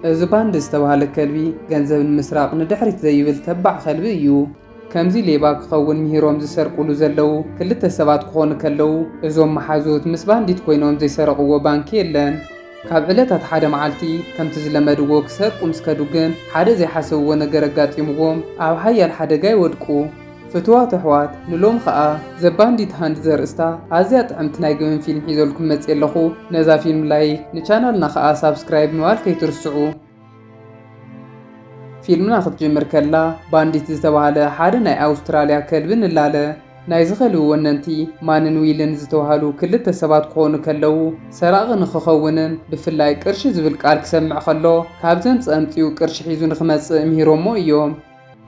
እዚ ባንድ ዝተባሃለ ከልቢ ገንዘብ ንምስራቅ ንድሕሪት ዘይብል ተባዕ ከልቢ እዩ። ከምዚ ሌባ ክኸውን ምሂሮም ዝሰርቁሉ ዘለው ክልተ ሰባት ክኾኑ ከለው እዞም መሓዙት ምስ ባንዲት ኮይኖም ዘይሰረቅዎ ባንኪ የለን። ካብ ዕለታት ሓደ መዓልቲ ከምቲ ዝለመድዎ ክሰርቁ ምስ ከዱ ግን ሓደ ዘይሓሰብዎ ነገር ኣጋጢምዎም ኣብ ሓያል ሓደጋ ይወድቁ። ፍትዋት ኣሕዋት ንሎም ከዓ ዘባንዲት ሃንድ ዘርእስታ ኣዝያ ጥዕምቲ ናይ ገበን ፊልም ሒዘልኩም መፅእ ኣለኹ። ነዛ ፊልም ላይክ ንቻናልና ከዓ ሳብስክራይብ ምባል ከይትርስዑ። ፊልምና ክትጅምር ከላ ባንዲት ዝተባሃለ ሓደ ናይ ኣውስትራልያ ከልቢ ንላለ ናይዚ ከልቢ ወነንቲ ማንን ዊልን ዝተባሃሉ ክልተ ሰባት ክኾኑ ከለው ሰራቂ ንክኸውንን ብፍላይ ቅርሺ ዝብል ቃል ክሰምዕ ከሎ ካብዘን ፀምፂኡ ቅርሺ ሒዙ ንክመፅእ ምሂሮሞ እዮም።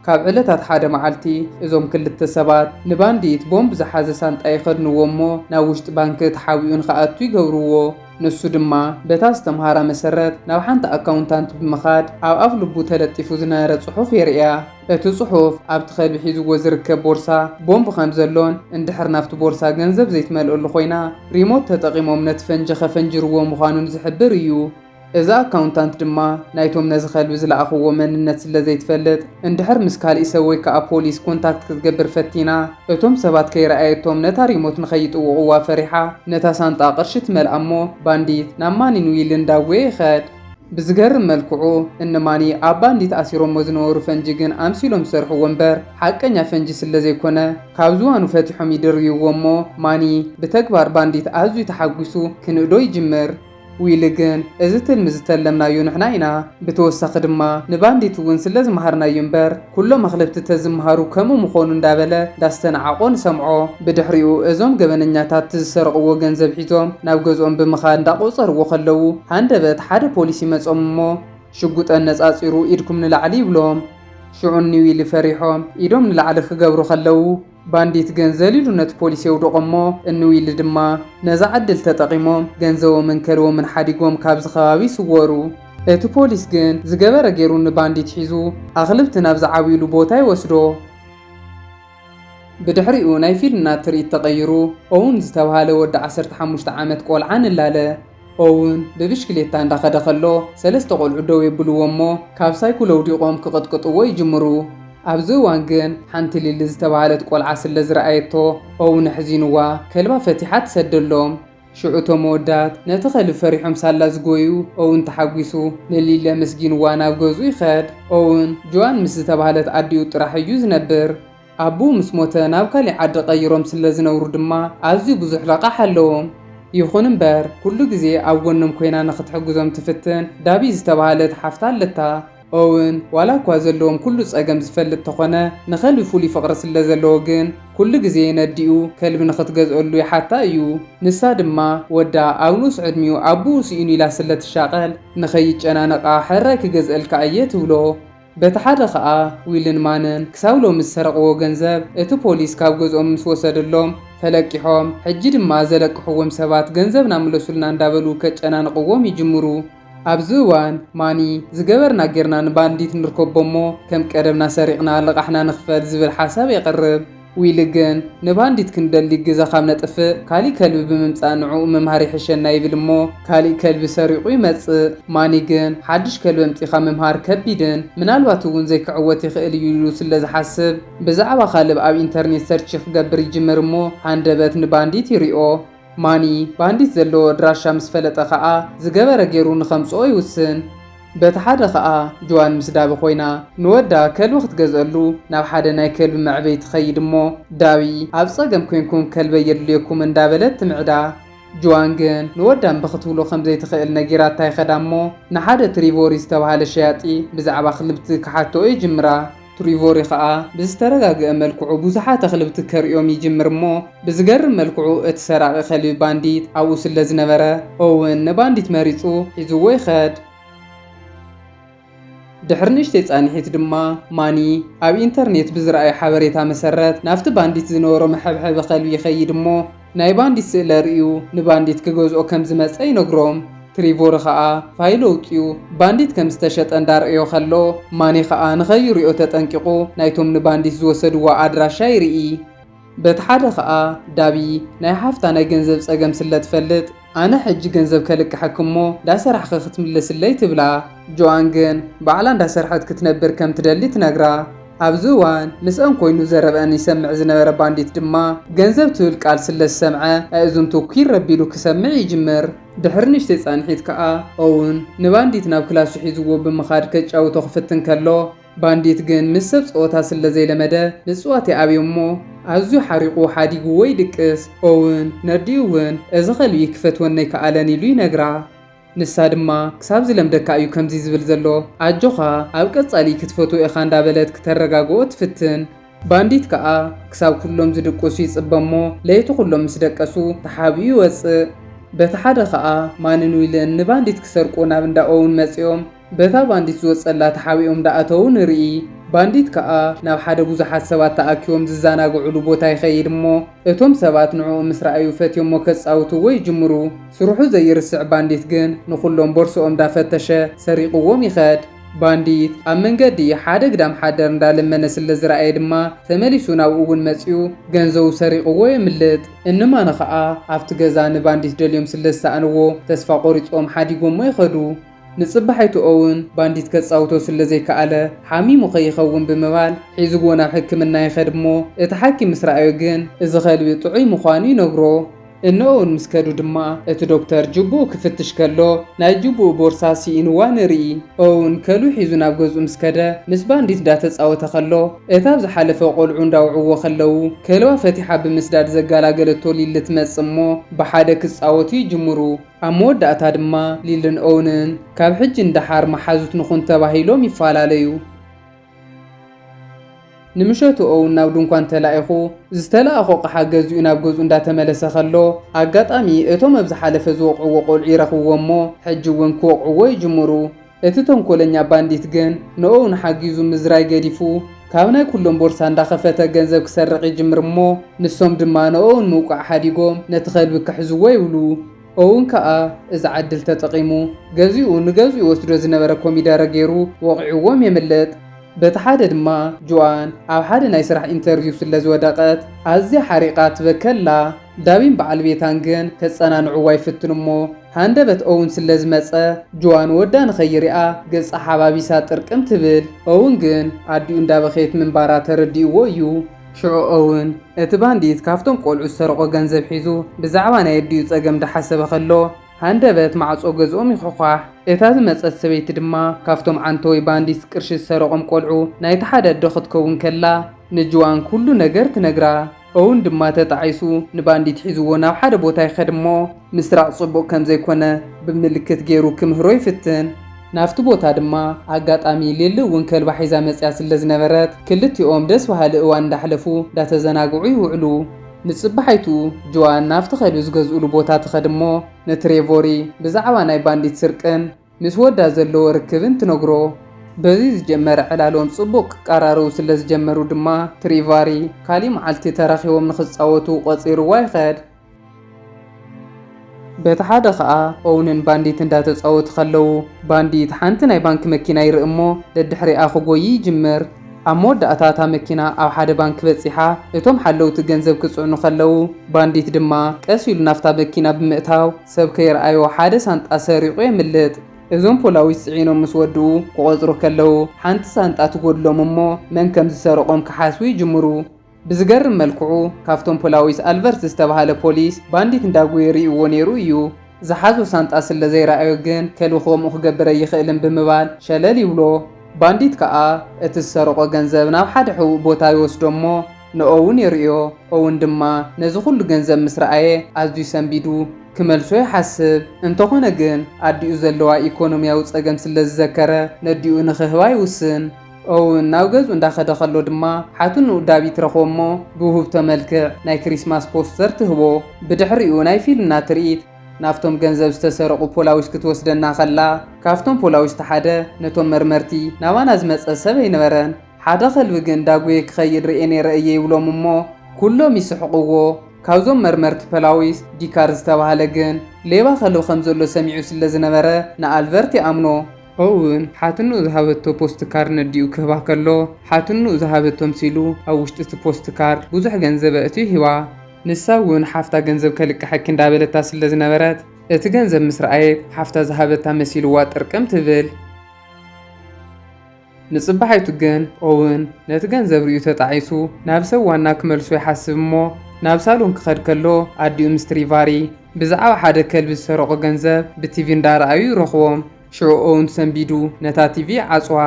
ካብ ዕለታት ሓደ መዓልቲ እዞም ክልተ ሰባት ንባንዲት ቦምብ ዝሓዘ ሳንጣ ይኸድንዎ እሞ ናብ ውሽጢ ባንኪ ተሓቢኡ ንክኣቱ ይገብርዎ። ንሱ ድማ በታ ዝተምሃራ መሰረት ናብ ሓንቲ ኣካውንታንት ብምኻድ ኣብ ኣፍ ልቡ ተለጢፉ ዝነበረ ጽሑፍ የርእያ። እቲ ጽሑፍ ኣብቲ ከልቢ ሒዝዎ ዝርከብ ቦርሳ ቦምብ ከም ዘሎን እንድሕር ናብቲ ቦርሳ ገንዘብ ዘይትመልአሉ ኮይና ሪሞት ተጠቂሞም ነቲ ፈንጂ ከፈንጅርዎ ምዃኑን ዝሕብር እዩ። እዛ ኣካውንታንት ድማ ናይቶም ነዚ ከልቢ ዝለኣኽዎ መንነት ስለ ዘይትፈልጥ እንድሕር ምስ ካሊእ ሰብ ወይ ከዓ ፖሊስ ኮንታክት ክትገብር ፈቲና እቶም ሰባት ከይረኣየቶም ነታ ሪሞት ንኸይጥውቕዋ ፈሪሓ ነታ ሳንጣ ቅርሺ ትመልኣ እሞ ባንዲት ናብ ማኒን ዊል እንዳወየ ይኸድ። ብዝገርም መልክዑ እንማኒ ኣብ ባንዲት ኣሲሮሞ ዝነበሩ ፈንጂ ግን ኣምሲሎም ዝሰርሕዎ እምበር ሓቀኛ ፈንጂ ስለ ዘይኮነ ካብ ዝዋኑ ፈቲሖም ይድርይዎ እሞ ማኒ ብተግባር ባንዲት ኣዝዩ ተሓጒሱ ክንእዶ ይጅምር። ዊል ግን እዚ ትልሚ ዝተለምናዮ ንሕና ኢና። ብተወሳኺ ድማ ንባንዲት እውን ስለ ዝመሃርናዮ እምበር ኩሎም ኣኽለብቲ ተዝመሃሩ ከምኡ ምኾኑ እንዳበለ እንዳስተነዓቆ ንሰምዖ። ብድሕሪኡ እዞም ገበነኛታት ዝሰርቕዎ ገንዘብ ሒዞም ናብ ገዝኦም ብምኻድ እንዳቆፀርዎ ከለው ሃንደበት ሓደ ፖሊስ ይመፆም እሞ ሽጉጠን ነፃፂሩ ኢድኩም ንላዕሊ ይብሎም። ሽዑኒ ዊል ፈሪሖም ኢዶም ንላዕሊ ክገብሩ ከለው ባንዲት ግን ዘሊሉ ነቲ ፖሊስ የውድቆሞ እንዊል ድማ ነዛ ዕድል ተጠቂሞም ገንዘቦምን ከልቦምን ሓዲጎም ካብዚ ከባቢ ይስወሩ። እቲ ፖሊስ ግን ዝገበረ ገይሩ ንባንዲት ሒዙ ኣኽልብቲ ናብ ዝዓብይሉ ቦታ ይወስዶ። ብድሕሪኡ ናይ ፊልምና ትርኢት ተቐይሩ ኦውን ዝተባሃለ ወዲ 15 ዓመት ቆልዓ ንላለ። ኦውን ብብሽክሌታ እንዳኸደ ከሎ ሰለስተ ቆልዑ ደው የብልዎ እሞ ካብ ሳይክል ወዲቖም ክቕጥቅጥዎ ይጅምሩ። ኣብዚ እዋን ግን ሓንቲ ሊሊ ዝተባሃለት ቆልዓ ስለ ዝረኣየቶ ኦውን ሕዚንዋ ከልባ ፈቲሓ ትሰደሎም። ሽዑቶም መወዳት ነቲ ከልቢ ፈሪሖም ሳላ ዝጎዩ ኦውን ተሓጒሱ ንሊሊ መስጊንዋ ናብ ገዙ ይኸድ። ኦውን ጆዋን ምስ ዝተባሃለት ኣዲኡ ጥራሕ እዩ ዝነብር። ኣቡ ምስ ሞተ ናብ ካሊእ ዓዲ ቀይሮም ስለ ዝነብሩ ድማ ኣዝዩ ብዙሕ ረቓሕ ኣለዎም። ይኹን እምበር ኩሉ ግዜ ኣብ ጎኖም ኮይና ንኽትሕግዞም ትፍትን ዳቢ ዝተባሃለት ሓፍታ ኣለታ። ኦውን ዋላ እኳ ዘለዎም ኩሉ ፀገም ዝፈልጥ ተኾነ ንከልቢ ፍሉይ ፍቕሪ ስለ ዘለዎ ግን ኩሉ ግዜ ነዲኡ ከልቢ ንኽትገዝአሉ ይሓታ እዩ። ንሳ ድማ ወዳ ኣብ ንኡስ ዕድሚኡ ኣቡኡ ስኢኑ ኢላ ስለ ትሻቐል ንኸይጨናነቓ ሕራይ ክገዝአልካ እየ ትብሎ። በቲ ሓደ ከዓ ዊልን ማንን ክሳብ ሎሚ ዝሰረቕዎ ገንዘብ እቲ ፖሊስ ካብ ገዝኦም ምስ ወሰደሎም ተለቂሖም ሕጂ ድማ ዘለቅሕዎም ሰባት ገንዘብና ምለሱልና እንዳበሉ ከጨናንቕዎም ይጅምሩ። ኣብዚ እዋን ማኒ ዝገበርና ጌርና ንባንዲት ንርከቦ እሞ ከም ቀደምና ሰሪቕና ልቓሕና ንኽፈል ዝብል ሓሳብ የቕርብ። ዊል ግን ንባንዲት ክንደሊ ግዛ ካብ ነጥፍእ ካሊእ ከልቢ ብምምፃእ ንዕኡ ምምሃር ይሕሸና ይብል እሞ ካሊእ ከልቢ ሰሪቑ ይመፅእ። ማኒ ግን ሓድሽ ከልቢ ኣምፂኻ ምምሃር ከቢድን ምናልባት እውን ዘይክዕወት ይኽእል እዩ ኢሉ ስለ ዝሓስብ ብዛዕባ ካልብ ኣብ ኢንተርኔት ሰርች ክገብር ይጅምር እሞ ሃንደበት ንባንዲት ይሪኦ። ማኒ ባንዲት ዘለዎ ድራሻ ምስ ፈለጠ ከዓ ዝገበረ ገይሩ ንኸምፅኦ ይውስን። በቲ ሓደ ከዓ ጆዋን ምስ ዳቢ ኮይና ንወዳ ከልቢ ክትገዝአሉ ናብ ሓደ ናይ ከልቢ መዕበይ ትኸይድ እሞ ዳቢ ኣብ ፀገም ኮንኩም ከልበይ የድልየኩም እንዳበለት ትምዕዳ። ጆዋን ግን ንወዳን ብኽትብሎ ከምዘይትኽእል ነጊራታ ይኸዳ እሞ ንሓደ ትሪቮሪ ዝተባሃለ ሸያጢ ብዛዕባ ኣኽልብቲ ክሓትኦ ይጅምራ። ትሪቮሪ ከዓ ብዝተረጋግአ መልክዑ ብዙሓት ኣኽልብቲ ከሪኦም ይጅምር እሞ ብዝገርም መልክዑ እቲ ሰራቂ ከልቢ ባንዲት ኣብኡ ስለ ዝነበረ ኦውን ንባንዲት መሪፁ ሒዝዎ ይኸድ። ድሕሪ ንእሽተይ ፃኒሒት ድማ ማኒ ኣብ ኢንተርኔት ብዝረኣዩ ሓበሬታ መሰረት ናብቲ ባንዲት ዝነበሮ መሐብሐቢ ከልቢ ይኸይድ እሞ ናይ ባንዲት ስእለ ርእዩ ንባንዲት ክገዝኦ ከም ዝመፀ ይነግሮም። ትሪቮሪ ከዓ ፋይል ኣውፅኡ ባንዲት ከም ዝተሸጠ እንዳርእዮ ከሎ ማኒ ከዓ ንኸይሪኦ ተጠንቂቑ ናይቶም ንባንዲት ዝወሰድዋ ኣድራሻ ይርኢ። በቲ ሓደ ከዓ ዳቢ ናይ ሓፍታ ናይ ገንዘብ ፀገም ስለ ትፈልጥ أنا حج جنزب كلك حكمو دا سرح خخت ملس اللي تبلا جوانجن بعلان دا سرحت كتنبر كم تدلي تنقرا أبزوان مسأن كوينو زرب أن يسمع زنبر بانديت دما جنزب تولك على سل السمعة أزن توكير ربيلو كسمع يجمر دحرنش تسان حيت كأ أون نبانديت ناب كلاسو حيزو بمخاركج أو تخفتن كلو بانديت جن مسبس أوتا سل زي لمدى نسواتي أبي أمو عزو حريقو حاديقو ويدكس أون نرديوون أزغل يكفت وني كألاني لوي نقرا نسا دما كساب زلم دكا أيو كمزي زبل زلو عجوخا أبقى صالي كتفتو إخان دابلت كترقاقو تفتن بانديت كأ كساب كلهم زدقو سيس أبامو ليتو كلهم مسدقسو تحابيو وص بتحاد خا ماننو يلن نبانديت كسرقو نابندا أون مسيوم بتا بانديت زوصلا تحابيوم داأتو نرئي بانديت كأ ناب حدا بوزحات سبات تأكيوم ززاناقو علو بوتاي خير مو اتوم سبات نعو مسرأيو فتيوم موكس أوتو ويجمرو سروحو زي رسع بانديت جن نخلهم بورسو دا فتشة سريقو وميخاد بانديت أمن قدي حدا قدام حدا ندال منس اللي زرأي دما ثماليسو ناوون مسيو جنزو سريقو ويملت إنما نخاء عفتقزان بانديت دليوم سلسة أنوو تسفا قوريتوم حاديقو ميخدو نصبحيتو أون بانديت كتصاوتو سلزي كألا حامي مخيخون بموال حيزقونا حكمنا يخدمو اتحاكي مسرأيو جن إذا خالوي طعي مخاني نقرو إنه أون مسكدو دما ات دكتور جبو كفتش كالو نا جبو بورساسي إنوان ري أون كالو حيزونا بغزو مسكدا مس بانديت دا تصاوتا خلو اتابز حالفو قولعون داوعو خلو كالوا فتحا بمسداد زقالا قلتو ليلة تمسمو بحادا كتصاوتي جمرو أمود داتا دما ليلن أونن كاب حج اندحار محازوت نخون تباهيلو مفالاليو نمشتو أو ناو دنكوان تلاقيخو زتلاقو قحا جزو ناب جزو ندا تملس خلو أقاطامي اتو مبز حالف زوق وقول عيرخو ومو حجوون كوق ويجمرو اتتون كولنيا بانديت جن نو نحاجيزو مزراي قديفو كاونا كلهم بورسان دا خفتا جنزب كسرقي جمرمو نسوم دما نو موقع حديقوم نتخيل بكحزو ويولو أون كأ إذا عدل تتقيمو جزيو نجزيو وسدو زنبرا كوميدارا جيرو وقعوهم يملت بتحدد ما جوان أو حد نيسرح انترفيو سلزو دقات عزي حريقات بكلا دابين بعل بيتانجن كسانا نعواي فتنمو هاندبت أون سلز مسأ جوان ودان خيريقا قصة حبابي ساتر كم تبل أون جن عديون دابخيت من بارات ردي ويو شعو أون اتبانديت كافتون قولعو السرقو جنزب حيزو بزعوانا يديو تقم دحسب خلو هاندبت معصو جزؤم يخوخاح اتاز مسأت سبيت دما كافتم عنتوي بانديس كرش السرقم قولعو نايتحادد دخت كون كلا نجوان كلو نجرت نجرا أون دما تتعيسو نبانديت حيزو ناو حدا بوتاي خدمو مسرع صبو كم زي كونه بملكت جيرو كمهروي فتن نافتو بوتا دما عقات أمي ليلو ونكل بحيزا مسياس اللزنبرات كلتي أوم دس وهالي اوان دحلفو داتا زناقعي وعلو نصبحيتو جوان نافت خيلو زغزولو بوتا تخدمو نتريفوري بزعوا ناي بانديت سرقن مس ودا زلو ركبن تنغرو بزي جمر علالوم صبوق قرارو سلز جمرو دما تريفاري كالي معلتي تراخيوم نخصاوتو قصير واي خد بتحاد خا اونن بانديت اندات تصاوت خلو بانديت حنت ناي بانك مكينا يرمو لدحري اخو غوي جمر أمود أتاتا مكينا أو حدا بانك بتصيحة اتوم حلو تجنزب كسعنو خلو بانديت دما كاسيل نافتا مكينا بمئتاو سبكير أيو حدا سانت أسريقو ملت إذن بولاوي سعينو مسودو قوزرو كلو حانت سانت أتقودلو ممو من كم زسارقوم كحاسوي جمرو بزقر ملكعو كافتون بولاويس ألفرس استبهال بوليس بانديت نداقوي ريقو نيرو يو زحازو سانت أسل لزيرا أيوغن كلو خوم أخقبر يخيلن بمبال شلالي ولو بانديت كأ اتسرقو جنزب ناو حد حو بوتا يوسدمو نأون يريو أون دما نزخل جنزب مسرعي عزو سنبيدو كملسو يحسب انتقونا جن عديو زلوا ايكونومياو تساقم سلز ذكرة نديو نخهواي وسن أون ناوغز ونداخ دخلو دما حاتو نو دابي ترخومو بوهوب تملكع ناي كريسماس بوستر تهبو بدحريو ناي فيلم ناتريد نافتم جنزب استسرقو بولاويس كتوسدنا خلا كافتم بولاويس تحدا نتوم مرمرتي ناوان ازمص سبي نبرن حدا خلو جن داغوي كخير رئيني رئيي ولو ممو كلهم يسحقوو كاوزوم مرمرت بولاويس ديكارز تباهل جن ليبا خلو خمزلو سميعو سلزنبره نا الفرتي امنو أون حاتنو ذهبتو بوستكار نديو كهبا كلو حاتنو ذهبتو مسيلو أو وشتت بوستكار بوزح جنزب أتي هوا نساون حافتا جنزب كلك حكين دابلتا سلزنبرات እቲ ገንዘብ ምስ ረኣየት ሓፍታ ዝሃበታ መሲልዋ ጥርቅም ትብል ንጽባሓይቱ ግን ኦውን ነቲ ገንዘብ ርኡ ተጣዒሱ ናብ ሰብ ዋና ክመልሶ ይሓስብ እሞ ናብ ሳሎን ክኸድ ከሎ ኣዲኡ ምስ ትሪቫሪ ብዛዕባ ሓደ ከልቢ ዝሰረቆ ገንዘብ ብቲቪ እንዳረኣዩ ይረኽቦም። ሽዑ ኦውን ሰንቢዱ ነታ ቲቪ ዓጽዋ።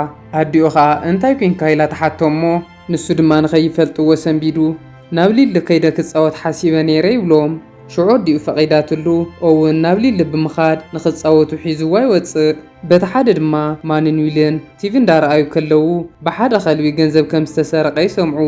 ኣዲኡ ኸዓ እንታይ ኮንካ ኢላ ተሓቶ እሞ ንሱ ድማ ንኸይፈልጥዎ ሰንቢዱ ናብ ሊሊ ከይደ ክጻወት ሓሲበ ነይረ ይብሎም። ሽዑ ኣዲኡ ፈቒዳትሉ ኦውን ናብ ሊሊ ብምኻድ ንኽጻወቱ ሒዝዋ ይወፅእ። በቲ ሓደ ድማ ማንን ዊልን ቲቪ እንዳረኣዩ ከለዉ ብሓደ ኸልቢ ገንዘብ ከም ዝተሰረቀ ይሰምዑ።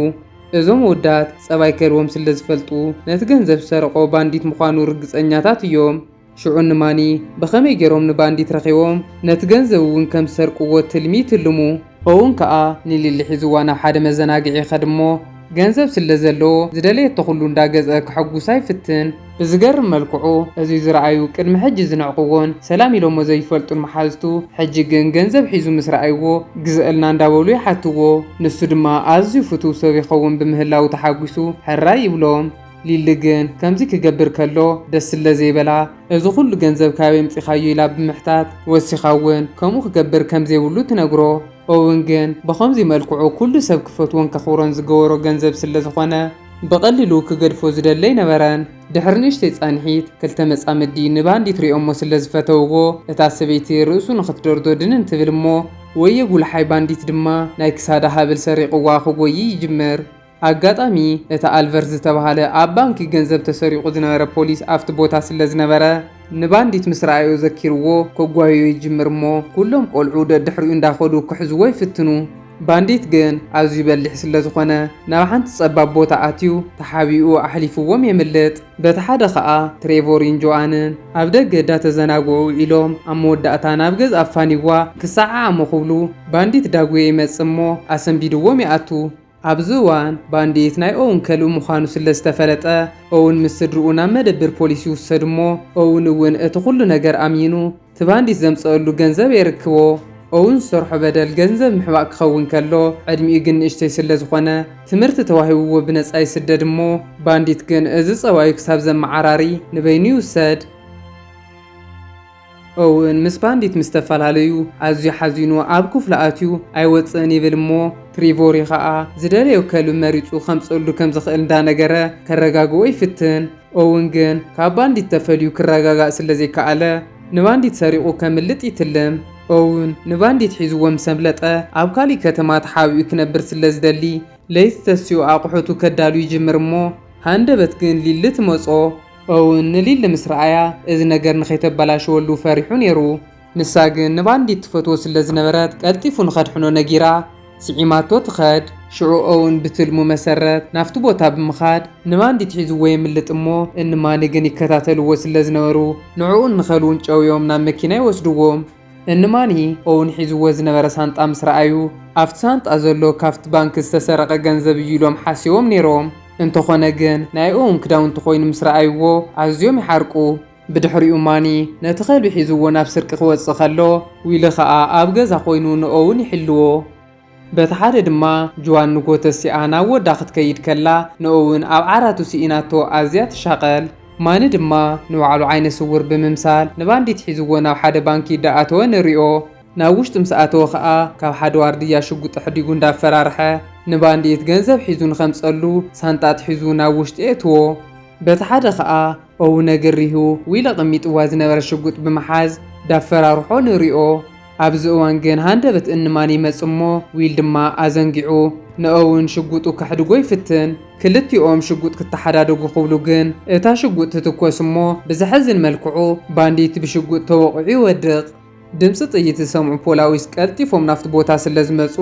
እዞም ወዳት ጸባይ ከልቦም ስለ ዝፈልጡ ነቲ ገንዘብ ዝሰረቆ ባንዲት ምዃኑ ርግጸኛታት እዮም። ሽዑ ንማኒ ብኸመይ ገይሮም ንባንዲት ረኺቦም ነቲ ገንዘብ እውን ከም ዝሰርቅዎ ትልሚ ይትልሙ። ኦውን ከኣ ንሊሊ ሒዝዋ ናብ ሓደ መዘናግዒ ይኸድ እሞ ገንዘብ ስለ ዘለዎ ዝደለየቶ ኩሉ እንዳገዝአ ክሐጉሳ ይፍትን። ብዝገርም መልክዑ እዚ ዝረኣዩ ቅድሚ ሕጂ ዝነዕቕዎን ሰላም ኢሎሞ ዘይፈልጡን መሓዝቱ ሕጂ ግን ገንዘብ ሒዙ ምስ ረኣይዎ ግዝአልና እንዳበሉ ይሓትዎ። ንሱ ድማ ኣዝዩ ፍቱው ሰብ ይኸውን ብምህላው ተሓጒሱ ሕራይ ይብሎም። ሊሊ ግን ከምዚ ክገብር ከሎ ደስ ስለ ዘይበላ እዚ ኩሉ ገንዘብ ካበይ ምፂኻዮ ኢላ ብምሕታት ወሲኻ እውን ከምኡ ክገብር ከም ዘይብሉ ትነግሮ። ኦውን ግን ብኸምዚ መልክዑ ኩሉ ሰብ ክፈትዎን ከኽብሮን ዝገበሮ ገንዘብ ስለ ዝኾነ ብቐሊሉ ክገድፎ ዝደለይ ነበረን። ድሕሪ ንእሽተይ ጻንሒት ክልተ መጻምዲ ንባንዲት ሪኦሞ ስለ ዝፈተውዎ እታ ሰበይቲ ርእሱ ንኽትደርዶ ድንን ትብል እሞ ወየ ጉልሓይ ባንዲት ድማ ናይ ክሳዳ ሃብል ሰሪቕዋ ክጎይ ይጅምር። ኣጋጣሚ እታ ኣልቨር ዝተባሃለ ኣብ ባንኪ ገንዘብ ተሰሪቑ ዝነበረ ፖሊስ ኣብቲ ቦታ ስለ ዝነበረ ንባንዲት ምስ ረኣዮ ዘኪርዎ ከጓዮ ይጅምር እሞ ኩሎም ቆልዑ ደድሕሪኡ እንዳኸዱ ክሕዝዎ ይፍትኑ። ባንዲት ግን ኣዝዩ በሊሕ ስለ ዝኾነ ናብ ሓንቲ ጸባብ ቦታ ኣትዩ ተሓቢኡ ኣሕሊፍዎም የምልጥ። በቲ ሓደ ኸኣ ትሬቮርን ጆኣንን ኣብ ደገ ዳተዘናግዑ ኢሎም ኣብ መወዳእታ ናብ ገዝ ኣፋኒዋ ክሰዓዓሙ ክብሉ ባንዲት ዳጉየ ይመጽእ እሞ ኣሰንቢድዎም ይኣቱ። ኣብዚ እዋን ባንዲት ናይ ኦውን ከልቢ ምዃኑ ስለ ዝተፈለጠ ኦውን ምስ ስድርኡ ናብ መደብር ፖሊስ ይውሰድ እሞ ኦውን እውን እቲ ኩሉ ነገር ኣሚኑ እቲ ባንዲት ዘምጽአሉ ገንዘብ የርክቦ። ኦውን ዝሰርሖ በደል ገንዘብ ምሕባእ ክኸውን ከሎ ዕድሚኡ ግን ንእሽተይ ስለ ዝኾነ ትምህርቲ ተዋሂብዎ ብነጻ ይስደድ እሞ ባንዲት ግን እዚ ጸባዩ ክሳብ ዘመዓራሪ ንበይኑ ይውሰድ። ኦውን ምስ ባንዲት ምስ ተፈላለዩ ኣዝዩ ሓዚኑ ኣብ ክፍሊ ኣትዩ ኣይወፅእን ይብል እሞ ትሪቮሪ ኸኣ ዝደለዮ ከልቢ መሪፁ ከምጽሉ ከም ዝኽእል እንዳነገረ ከረጋግኦ ይፍትን። ኦውን ግን ካብ ባንዲት ተፈልዩ ክረጋጋእ ስለ ዘይከኣለ ንባንዲት ሰሪቑ ከምልጥ ይትልም። ኦውን ንባንዲት ሒዝዎ ምስ ኣምለጠ ኣብ ካሊእ ከተማ ተሓቢኡ ክነብር ስለ ዝደሊ ለይቲ ተስኡ ኣቑሑቱ ከዳሉ ይጅምር እሞ ሃንደበት ግን ሊሊ ትመጾ። ኦውን ንሊሊ ምስ ረኣያ እዚ ነገር ንኸይተበላሸወሉ ፈሪሑ ነይሩ። ንሳ ግን ንባንዲት ትፈትዎ ስለ ዝነበረት ቀልጢፉ ንኸድሕኖ ነጊራ ስዒማቶ ትኸድ። ሽዑ ኦውን ብትልሙ መሰረት ናፍቲ ቦታ ብምኻድ ንባንዲት ሒዝዎ የምልጥ እሞ እንማኒ ግን ይከታተልዎ ስለ ዝነበሩ ንዕኡን ንኸልውን ጨውዮም ናብ መኪና ይወስድዎም። እንማኒ ኦውን ሒዝዎ ዝነበረ ሳንጣ ምስ ረኣዩ ኣብቲ ሳንጣ ዘሎ ካብቲ ባንኪ ዝተሰረቀ ገንዘብ እዩ ኢሎም ሓሲቦም ነይሮም። እንተኾነ ግን ናይ ኦውን ክዳውንቲ ኮይኑ ምስ ረኣይዎ ኣዝዮም ይሓርቁ። ብድሕሪኡ ማኒ ነቲ ኸልቢ ሒዝዎ ናብ ስርቂ ክወፅእ ከሎ ዊሊ ኸኣ ኣብ ገዛ ኮይኑ ንኦውን ይሕልዎ። በቲ ሓደ ድማ ጅዋን ንጎተ ሲኣ ናብ ወዳ ክትከይድ ከላ ንኦውን ኣብ ዓራቱ ሲኢናቶ ኣዝያ ትሻቐል። ማኒ ድማ ንባዕሉ ዓይነ ስውር ብምምሳል ንባንዲት ሒዝዎ ናብ ሓደ ባንኪ ዳኣተወ ንሪኦ። ናብ ውሽጢ ምስ ኣተወ ኸኣ ካብ ሓደ ዋርድያ ሽጉጥ ሕዲጉ እንዳፈራርሐ ንባንዲት ገንዘብ ሒዙ ንኸምጸሉ ሳንጣት ሒዙ ናብ ውሽጢ እትዎ። በቲ ሓደ ኸኣ ኦውን ኣገሪሁ ዊለ ቐሚጥዋ ዝነበረ ሽጉጥ ብምሓዝ ዳፈራርሖ ንሪኦ። ኣብዚ እዋን ግን ሃንደበት እንማኒ ይመጽእ እሞ ዊል ድማ ኣዘንጊዑ ንኦውን ሽጉጡ ከሕድጎ ይፍትን። ክልቲኦም ሽጉጥ ክተሓዳደጉ ክብሉ ግን እታ ሽጉጥ ትትኮስ እሞ ብዝሕዝን መልክዑ ባንዲት ብሽጉጥ ተወቂዑ ይወድቕ። ድምፂ ጥይት ዝሰምዑ ፖላዊስ ቀልጢፎም ናፍቲ ቦታ ስለ ዝመጹ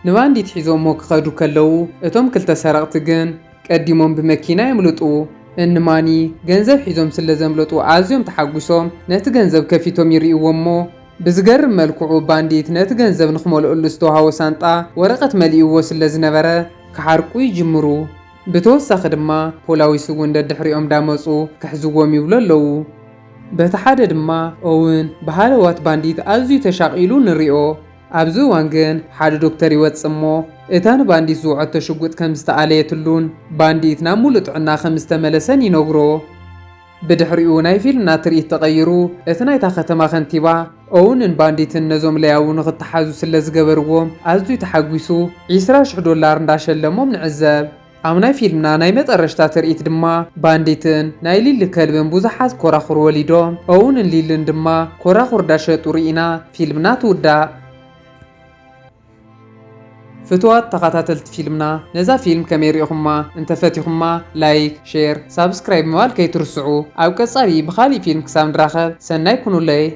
ንባንዲት ሒዞሞ ክኸዱ ከለዉ እቶም ክልተ ሰረቕቲ ግን ቀዲሞም ብመኪና ይምልጡ። እንማኒ ገንዘብ ሒዞም ስለ ዘምለጡ ኣዝዮም ተሓጒሶም ነቲ ገንዘብ ከፊቶም ይርእይዎ እሞ ብዝገርም መልክዑ ባንዲት ነቲ ገንዘብ ንኽመልአሉ ዝተዋሃቦ ሳንጣ ወረቐት መሊእዎ ስለ ዝነበረ ክሓርቁ ይጅምሩ። ብተወሳኺ ድማ ፖላዊስ እውን ደድሕሪኦም ዳመፁ ክሕዝዎም ይብሉ ኣለዉ። በቲ ሓደ ድማ ኦውን ባህለዋት ባንዲት ኣዝዩ ተሻቒሉ ንሪኦ። ኣብዚ እዋን ግን ሓደ ዶክተር ይወፅእ እሞ እታ ንባንዲት ዝውዐቶ ሽጉጥ ከም ዝተኣለየትሉን ባንዲት ናብ ሙሉእ ጥዕና ከም ዝተመለሰን ይነግሮ። بدحريو ناي فيلم ناتريت تغيرو اتنايتا ختما خنتيبا اونن بانديتن نزوم لياو نغتحازو سلز قبرقوم ازدو يتحقويسو 20,000 دولار نداشلمو منعزب امناي فيلمنا ناي متقرشتا ترئيت دما بانديتن ناي ليل كلبن بوزحات كوراخور وليدوم اونن ليلن دما كوراخور داشتو رئينا فيلمنا تودا فتوات تقاتلت فيلمنا نزا فيلم كاميريخما انت فاتيخما لايك شير سبسكرايب موال كي ترسعو او كصاري بخالي فيلم كسام دراخب سناي كونو لي